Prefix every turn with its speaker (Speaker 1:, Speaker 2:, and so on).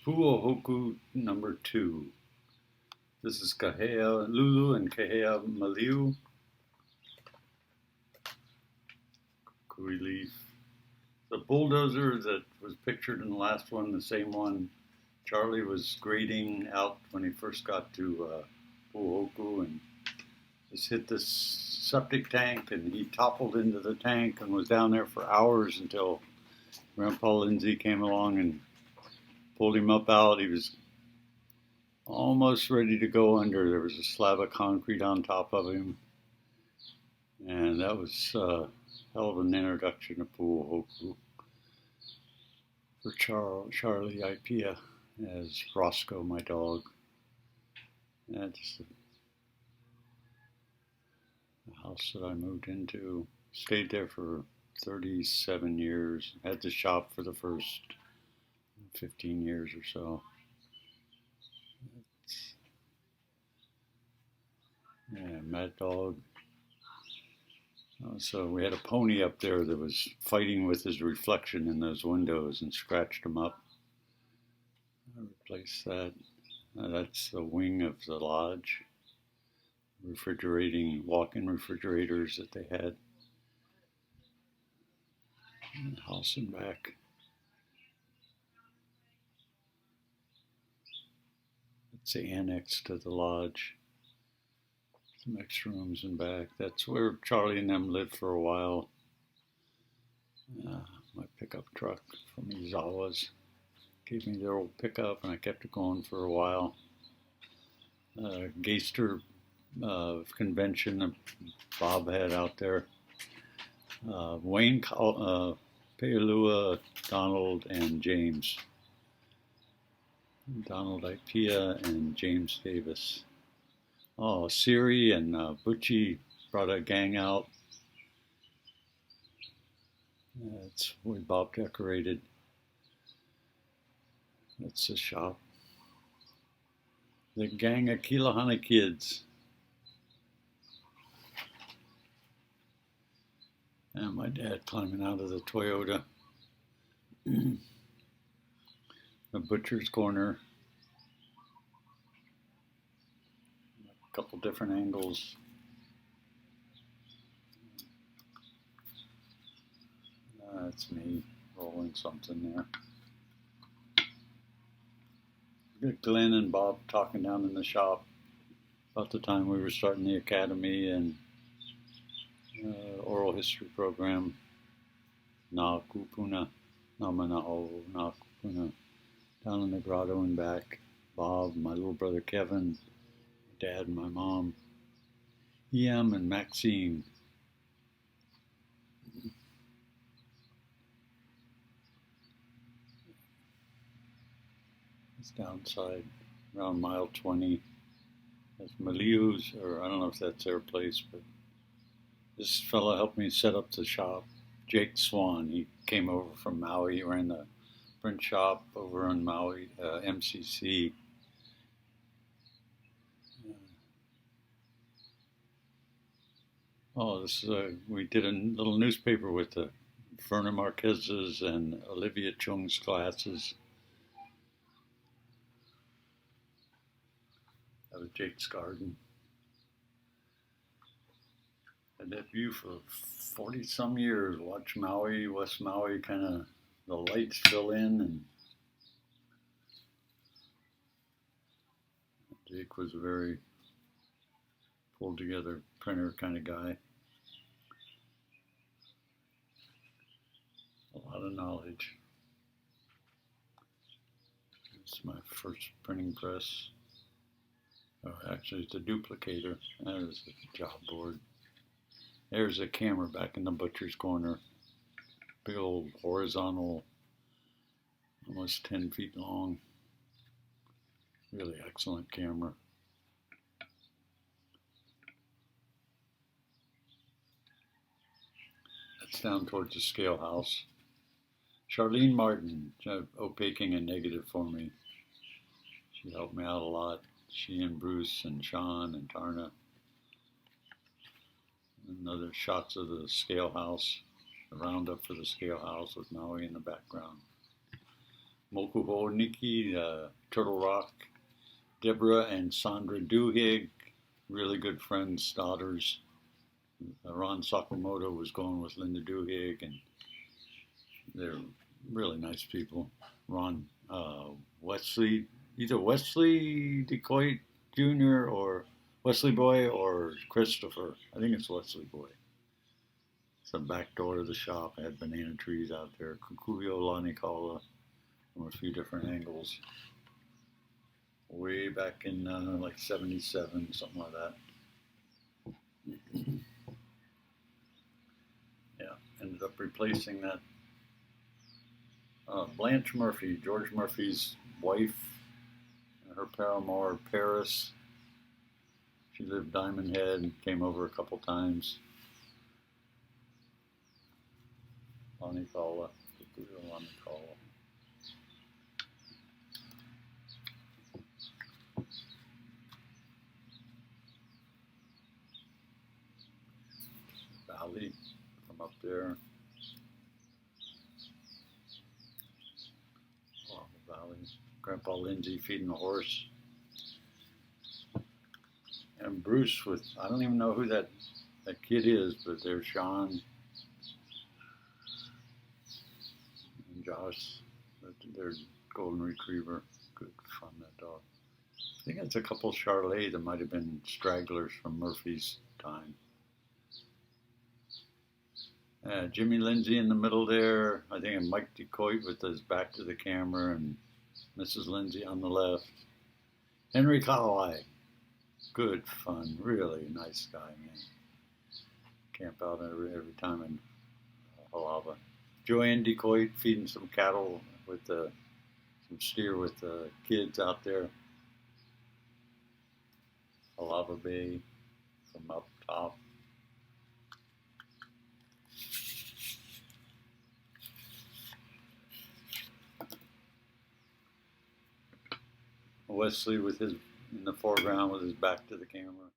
Speaker 1: Pu'u Hoku number 2. This is Kahea Lulu and Kahea Maliu. Relief. The bulldozer that was pictured in the last one, the same one, Charlie was grading out when he first got to Pu'u Hoku and just hit this septic tank, and he toppled into the tank and was down there for hours until Grandpa Lindsay came along and pulled him up out. He was almost ready to go under. There was a slab of concrete on top of him, and that was hell of an introduction to Pu'u Hoku for Charlie Ipia as Roscoe, my dog. That's the house that I moved into. Stayed there for 37 years. Had the shop for the first 15 years or so. Yeah, Mad Dog. So we had a pony up there that was fighting with his reflection in those windows and scratched him up. I replaced that. That's the wing of the lodge. Refrigerating, walk-in refrigerators that they had. And the house and back. It's the annex to the lodge. Some extra rooms in back. That's where Charlie and them lived for a while. My pickup truck from Izawa's gave me their old pickup, and I kept it going for a while. Geister convention that Bob had out there. Wayne, Pealua, Donald, and James. Donald Ipia and James Davis. Oh, Siri and Butchie brought a gang out. That's where Bob decorated. That's the shop. The gang of Kilahana kids. And my dad climbing out of the Toyota. The butcher's corner. A couple different angles. That's me rolling something there. Got Glenn and Bob talking down in the shop about the time we were starting the academy and oral history program. Na kupuna, namanao, na kupuna. Down in the grotto and back. Bob, my little brother Kevin, Dad and my mom, Iam and Maxine. It's downside, around mile 20. That's Maliu's, or I don't know if that's their place, but this fella helped me set up the shop. Jake Swan, he came over from Maui. He ran the print shop over on Maui, MCC. This is we did a little newspaper with the Verna Marquez's and Olivia Chung's classes. That was Jake's garden. Had that view for 40 some years. Watch Maui, West Maui, kind of the lights fill in, and Jake was a very pulled together printer kind of guy. A lot of knowledge. It's my first printing press. Oh, actually, it's a duplicator. There's a job board. There's a camera back in the butcher's corner. Big old horizontal, almost 10 feet long. Really excellent camera. That's down towards the scale house. Charlene Martin, opaquing a negative for me. She helped me out a lot. She and Bruce and Sean and Tarna. Another shots of the scale house, the roundup for the scale house with Maui in the background. Mokuho Nikki, Turtle Rock, Deborah and Sandra Duhigg, really good friends, daughters. Ron Sakamoto was going with Linda Duhigg, and they're really nice people. Ron Wesley, either Wesley DeCoit Jr. or Wesley Boy or Christopher. I think it's Wesley Boy. It's the back door of the shop. I had banana trees out there. Kukuyo Lanikala from a few different angles. Way back in like 77, something like that. Yeah, ended up replacing that Blanche Murphy, George Murphy's wife, and her paramour, Paris. She lived Diamond Head and came over a couple times. Lanikala, Lanikala. Valley from up there. Oh, the valley. Grandpa Lindsay feeding the horse. And Bruce with, I don't even know who that kid is, but there's Sean and Josh, their golden retriever. Good fun, that dog. I think it's a couple Charolais that might have been stragglers from Murphy's time. Jimmy Lindsay in the middle there. I think Mike DeCoit with his back to the camera, and Mrs. Lindsay on the left. Henry Calloway. Good fun. Really nice guy, man. Camp out every time in Halava. Joanne DeCoit feeding some cattle with some steer with the kids out there. Halava Bay from up top. Wesley with his in the foreground with his back to the camera.